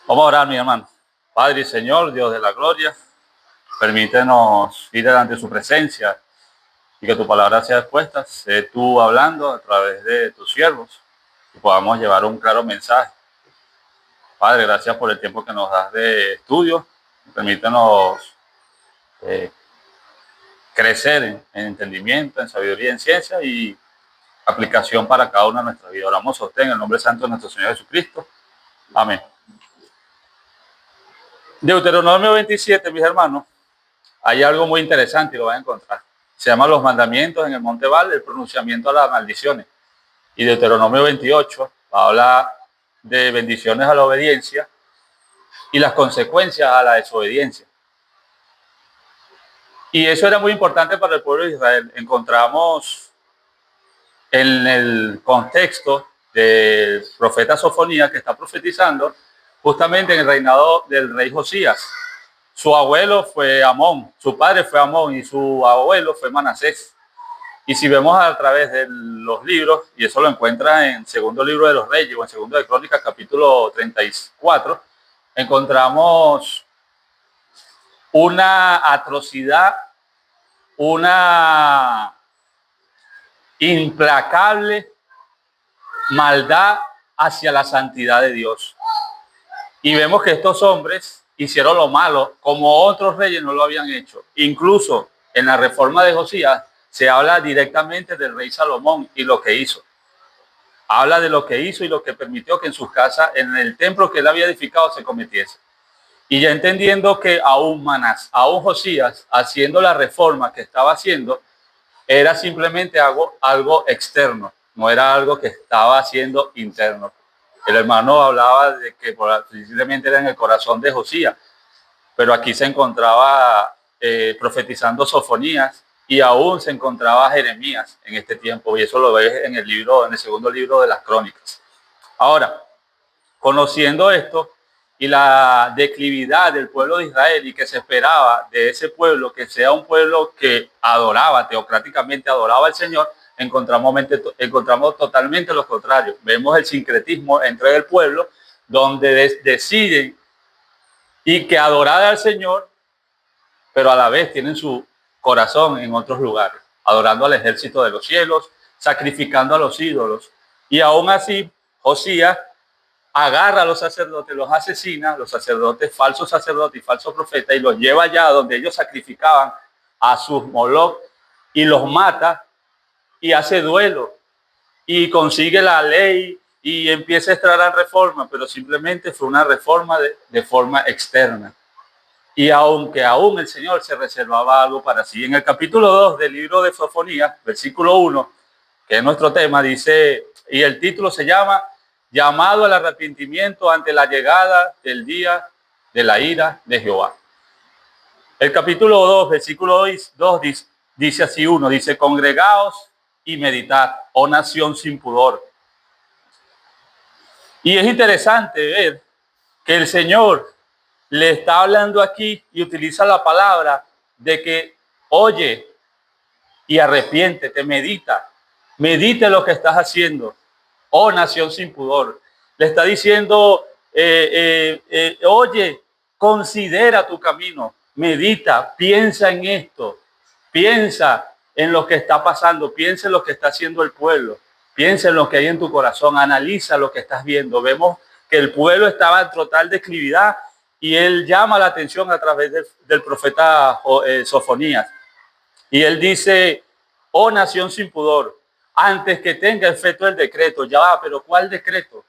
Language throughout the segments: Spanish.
Vamos a orar, mi hermano. Padre y Señor, Dios de la gloria, permítenos ir delante de su presencia y que tu palabra sea expuesta. Sé tú hablando a través de tus siervos y podamos llevar un claro mensaje. Padre, gracias por el tiempo que nos das de estudio. Permítenos crecer en entendimiento, en sabiduría, en ciencia y aplicación para cada una de nuestras vidas. Oramos a usted en el nombre santo de nuestro Señor Jesucristo. Amén. Deuteronomio 27, mis hermanos, hay algo muy interesante y lo van a encontrar. Se llama los mandamientos en el Monte Val, el pronunciamiento a las maldiciones. Y Deuteronomio 28 habla de bendiciones a la obediencia y las consecuencias a la desobediencia. Y eso era muy importante para el pueblo de Israel. Encontramos en el contexto del profeta Sofonías, que está profetizando justamente en el reinado del rey Josías. Su abuelo fue Amón, su padre fue Amón y su abuelo fue Manasés. Y si vemos a través de los libros, y eso lo encuentra en segundo libro de los Reyes o en segundo de Crónicas, capítulo 34, encontramos una atrocidad, una implacable maldad hacia la santidad de Dios. Y vemos que estos hombres hicieron lo malo como otros reyes no lo habían hecho. Incluso en la reforma de Josías se habla directamente del rey Salomón y lo que hizo. Habla de lo que hizo y lo que permitió que en sus casas, en el templo que él había edificado, se cometiese. Y ya entendiendo que aún Josías, haciendo la reforma que estaba haciendo, era simplemente algo externo, no era algo que estaba haciendo interno. El hermano hablaba de que posiblemente era en el corazón de Josías, pero aquí se encontraba profetizando Sofonías y aún se encontraba Jeremías en este tiempo, y eso lo ves en el segundo libro de las Crónicas. Ahora, conociendo esto y la declividad del pueblo de Israel y que se esperaba de ese pueblo que sea un pueblo que adoraba, teocráticamente adoraba al Señor, encontramos totalmente lo contrario. Vemos el sincretismo entre el pueblo, donde deciden y que adorar al Señor, pero a la vez tienen su corazón en otros lugares, adorando al ejército de los cielos, sacrificando a los ídolos. Y aún así, Josías agarra a los sacerdotes, los asesina, los sacerdotes, falsos sacerdotes y falsos profetas, y los lleva allá donde ellos sacrificaban a sus Moloch y los mata y hace duelo y consigue la ley y empieza esta gran reforma, pero simplemente fue una reforma de forma externa. Y aunque aún el Señor se reservaba algo para sí. En el capítulo 2 del libro de Sofonías, versículo 1, que es nuestro tema, dice, y el título se llama Llamado al arrepentimiento ante la llegada del día de la ira de Jehová. El capítulo 2, versículo 2 dice así, dice, congregaos y meditad, oh nación sin pudor. Y es interesante ver que el Señor le está hablando aquí y utiliza la palabra de que oye y arrepiéntete, medite lo que estás haciendo, oh nación sin pudor. Le está diciendo, oye, considera tu camino, medita, piensa en esto, piensa en lo que está pasando, piensa en lo que está haciendo el pueblo, piensa en lo que hay en tu corazón, analiza lo que estás viendo. Vemos que el pueblo estaba en total declividad y él llama la atención a través del profeta Sofonías. Y él dice, oh nación sin pudor, antes que tenga efecto el decreto. Ya va, pero ¿cuál decreto?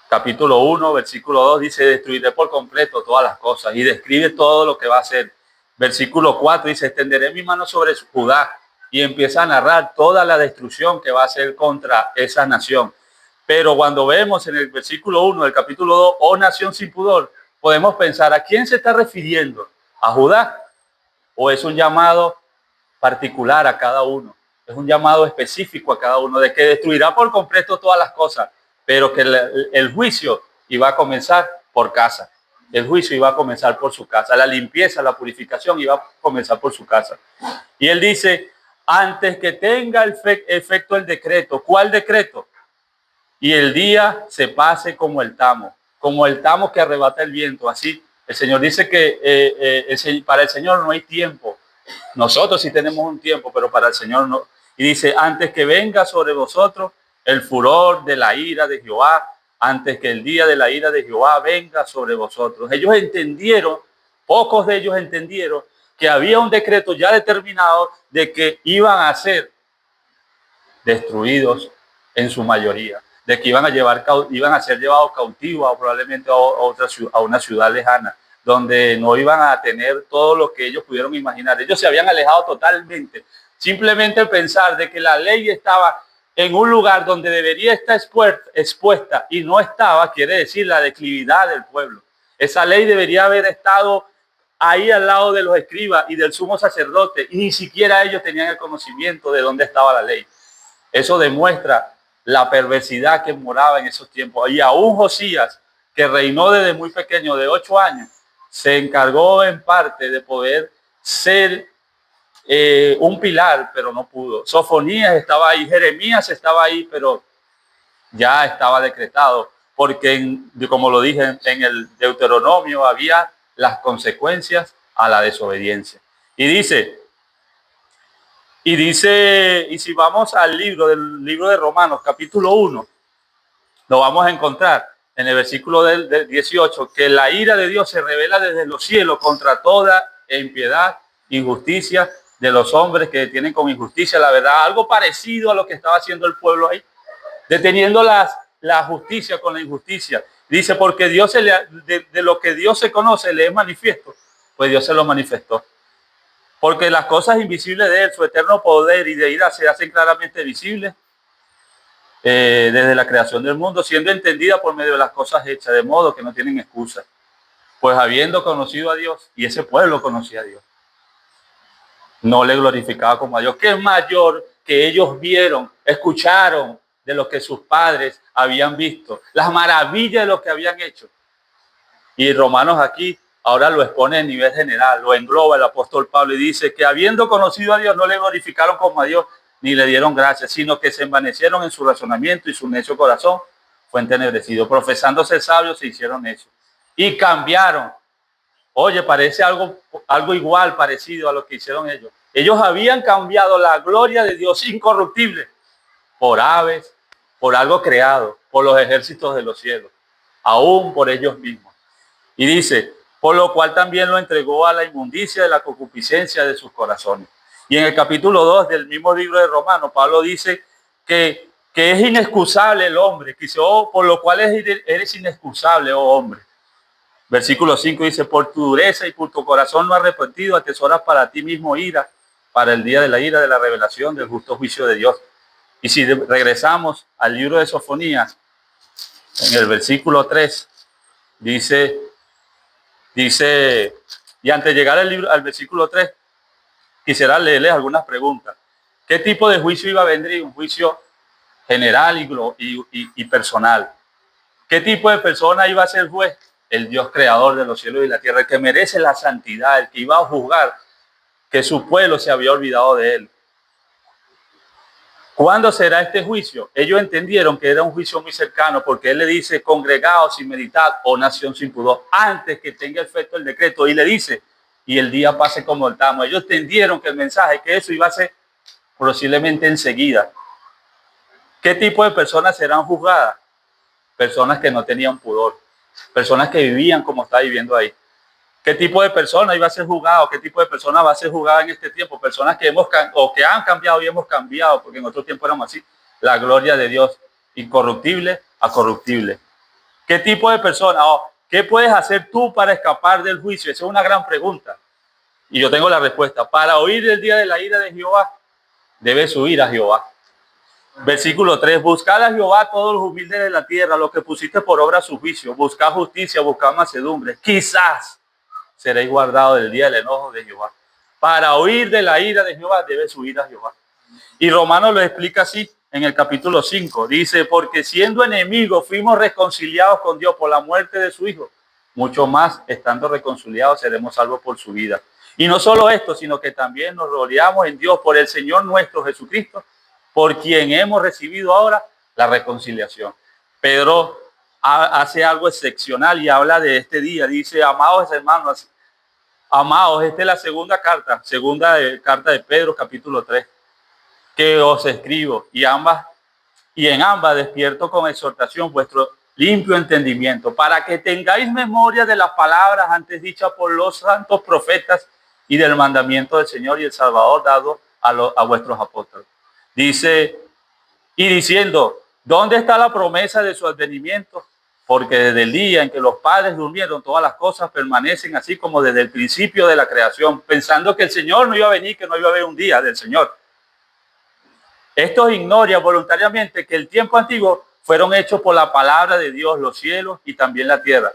Capítulo 1, versículo 2 dice, destruiré por completo todas las cosas, y describe todo lo que va a hacer. Versículo 4 dice, extenderé mi mano sobre Judá, y empieza a narrar toda la destrucción que va a hacer contra esa nación. Pero cuando vemos en el versículo 1 del capítulo 2, oh nación sin pudor, podemos pensar, ¿a quién se está refiriendo? ¿A Judá? ¿O es un llamado particular a cada uno? Es un llamado específico a cada uno, de que destruirá por completo todas las cosas, pero que el juicio iba a comenzar por casa. El juicio iba a comenzar por su casa. La limpieza, la purificación iba a comenzar por su casa. Y él dice, antes que tenga efecto el decreto. ¿Cuál decreto? Y el día se pase como el tamo, como el tamo que arrebata el viento. Así, el Señor dice que para el Señor no hay tiempo. Nosotros sí tenemos un tiempo, pero para el Señor no. Y dice, antes que venga sobre vosotros el furor de la ira de Jehová, antes que el día de la ira de Jehová venga sobre vosotros. Ellos entendieron, pocos de ellos entendieron que había un decreto ya determinado de que iban a ser destruidos en su mayoría, de que iban a ser llevados cautivos probablemente a una ciudad lejana, donde no iban a tener todo lo que ellos pudieron imaginar. Ellos se habían alejado totalmente. Simplemente el pensar de que la ley estaba en un lugar donde debería estar expuesta y no estaba, quiere decir la declividad del pueblo. Esa ley debería haber estado ahí al lado de los escribas y del sumo sacerdote, y ni siquiera ellos tenían el conocimiento de dónde estaba la ley. Eso demuestra la perversidad que moraba en esos tiempos. Y aún Josías, que reinó desde muy pequeño, de 8 años, se encargó en parte de poder ser un pilar, pero no pudo. Sofonías estaba ahí, Jeremías estaba ahí, pero ya estaba decretado, porque como lo dije en el Deuteronomio, había las consecuencias a la desobediencia. Y si vamos al libro de Romanos, capítulo 1, lo vamos a encontrar en el versículo del 18, que la ira de Dios se revela desde los cielos contra toda impiedad, injusticia de los hombres que detienen con injusticia la verdad. Algo parecido a lo que estaba haciendo el pueblo ahí, deteniendo la justicia con la injusticia. Dice, porque Dios de lo que Dios se conoce le es manifiesto, pues Dios se lo manifestó. Porque las cosas invisibles de Él, su eterno poder y deidad, se hacen claramente visibles desde la creación del mundo, siendo entendida por medio de las cosas hechas, de modo que no tienen excusa. Pues habiendo conocido a Dios, y ese pueblo conocía a Dios, no le glorificaba como a Dios, que es mayor que ellos vieron, escucharon de lo que sus padres habían visto, las maravillas de lo que habían hecho. Y Romanos aquí ahora lo expone a nivel general, lo engloba el apóstol Pablo y dice que habiendo conocido a Dios no le glorificaron como a Dios ni le dieron gracias, sino que se envanecieron en su razonamiento y su necio corazón fue entenebrecido. Profesándose sabios se hicieron necios y cambiaron. Oye, parece algo igual, parecido a lo que hicieron ellos. Ellos habían cambiado la gloria de Dios incorruptible por aves, por algo creado, por los ejércitos de los cielos, aún por ellos mismos. Y dice, por lo cual también lo entregó a la inmundicia de la concupiscencia de sus corazones. Y en el capítulo 2 del mismo libro de Romanos, Pablo dice que es inexcusable el hombre, que dice, por lo cual eres inexcusable, oh hombre. Versículo 5 dice, por tu dureza y por tu corazón no arrepentido, atesoras para ti mismo ira, para el día de la ira de la revelación del justo juicio de Dios. Y si regresamos al libro de Sofonías, en el versículo 3, dice, y antes de llegar al versículo 3, quisiera leerles algunas preguntas. ¿Qué tipo de juicio iba a venir? Un juicio general y personal. ¿Qué tipo de persona iba a ser juez? El Dios creador de los cielos y la tierra, el que merece la santidad, el que iba a juzgar que su pueblo se había olvidado de él. ¿Cuándo será este juicio? Ellos entendieron que era un juicio muy cercano, porque él le dice, congregaos sin meditar, o nación sin pudor, antes que tenga efecto el decreto, y le dice, y el día pase como el tamo. Ellos entendieron que el mensaje, que eso iba a ser posiblemente enseguida. ¿Qué tipo de personas serán juzgadas? Personas que no tenían pudor, personas que vivían como está viviendo ahí. ¿Qué tipo de persona iba a ser juzgado? ¿Qué tipo de persona va a ser juzgada en este tiempo? Personas que han cambiado y hemos cambiado, porque en otro tiempo éramos así. La gloria de Dios, incorruptible a corruptible. ¿Qué tipo de persona? ¿Qué puedes hacer tú para escapar del juicio? Esa es una gran pregunta. Y yo tengo la respuesta. Para oír el día de la ira de Jehová, debes huir a Jehová. Versículo 3, buscad a Jehová todos los humildes de la tierra, los que pusiste por obra su juicio, buscad justicia, buscad mansedumbre, quizás seréis guardados del día del enojo de Jehová. Para huir de la ira de Jehová, debes huir a Jehová. Y Romanos lo explica así en el capítulo 5, dice, porque siendo enemigos fuimos reconciliados con Dios por la muerte de su Hijo, mucho más estando reconciliados seremos salvos por su vida. Y no solo esto, sino que también nos gloriamos en Dios por el Señor nuestro Jesucristo, por quien hemos recibido ahora la reconciliación. Pedro hace algo excepcional y habla de este día. Dice, amados hermanos, amados, esta es la segunda carta de Pedro, capítulo 3, que os escribo, y en ambas despierto con exhortación vuestro limpio entendimiento, para que tengáis memoria de las palabras antes dichas por los santos profetas y del mandamiento del Señor y el Salvador dado a vuestros apóstoles. Dice, y diciendo, ¿dónde está la promesa de su advenimiento? Porque desde el día en que los padres durmieron, todas las cosas permanecen así como desde el principio de la creación, pensando que el Señor no iba a venir, que no iba a haber un día del Señor. Estos ignoran voluntariamente que el tiempo antiguo fueron hechos por la palabra de Dios los cielos y también la tierra,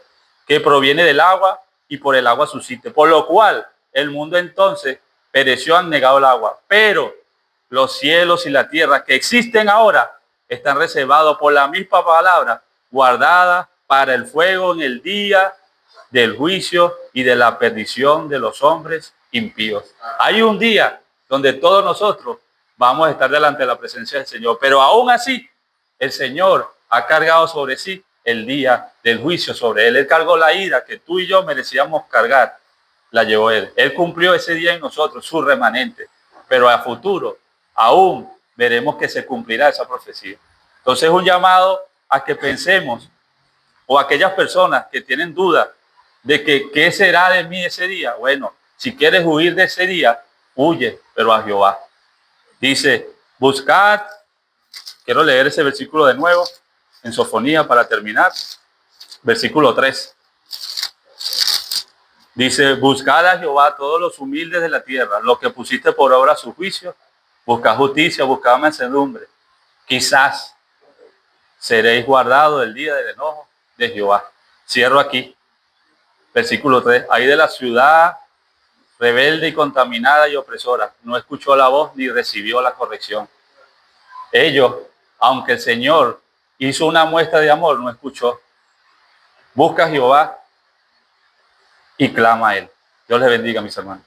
que proviene del agua y por el agua subsiste. Por lo cual el mundo entonces pereció, han negado el agua. Pero los cielos y la tierra que existen ahora están reservados por la misma palabra, guardadas para el fuego en el día del juicio y de la perdición de los hombres impíos. Hay un día donde todos nosotros vamos a estar delante de la presencia del Señor, pero aún así el Señor ha cargado sobre sí el día del juicio sobre él. Él cargó la ira que tú y yo merecíamos cargar, la llevó él. Él cumplió ese día en nosotros, su remanente, pero a futuro aún veremos que se cumplirá esa profecía. Entonces es un llamado a que pensemos, o aquellas personas que tienen duda de que qué será de mí ese día. Bueno, si quieres huir de ese día, huye, pero a Jehová. Dice, buscad, quiero leer ese versículo de nuevo, en Sofonía para terminar, versículo 3. Dice, buscad a Jehová todos los humildes de la tierra, los que pusiste por obra su juicio, buscad justicia, buscad mansedumbre. Quizás seréis guardados del día del enojo de Jehová. Cierro aquí, versículo 3. Ahí de la ciudad rebelde y contaminada y opresora, no escuchó la voz ni recibió la corrección. Ellos, aunque el Señor hizo una muestra de amor, no escuchó. Busca a Jehová y clama a él. Dios les bendiga, mis hermanos.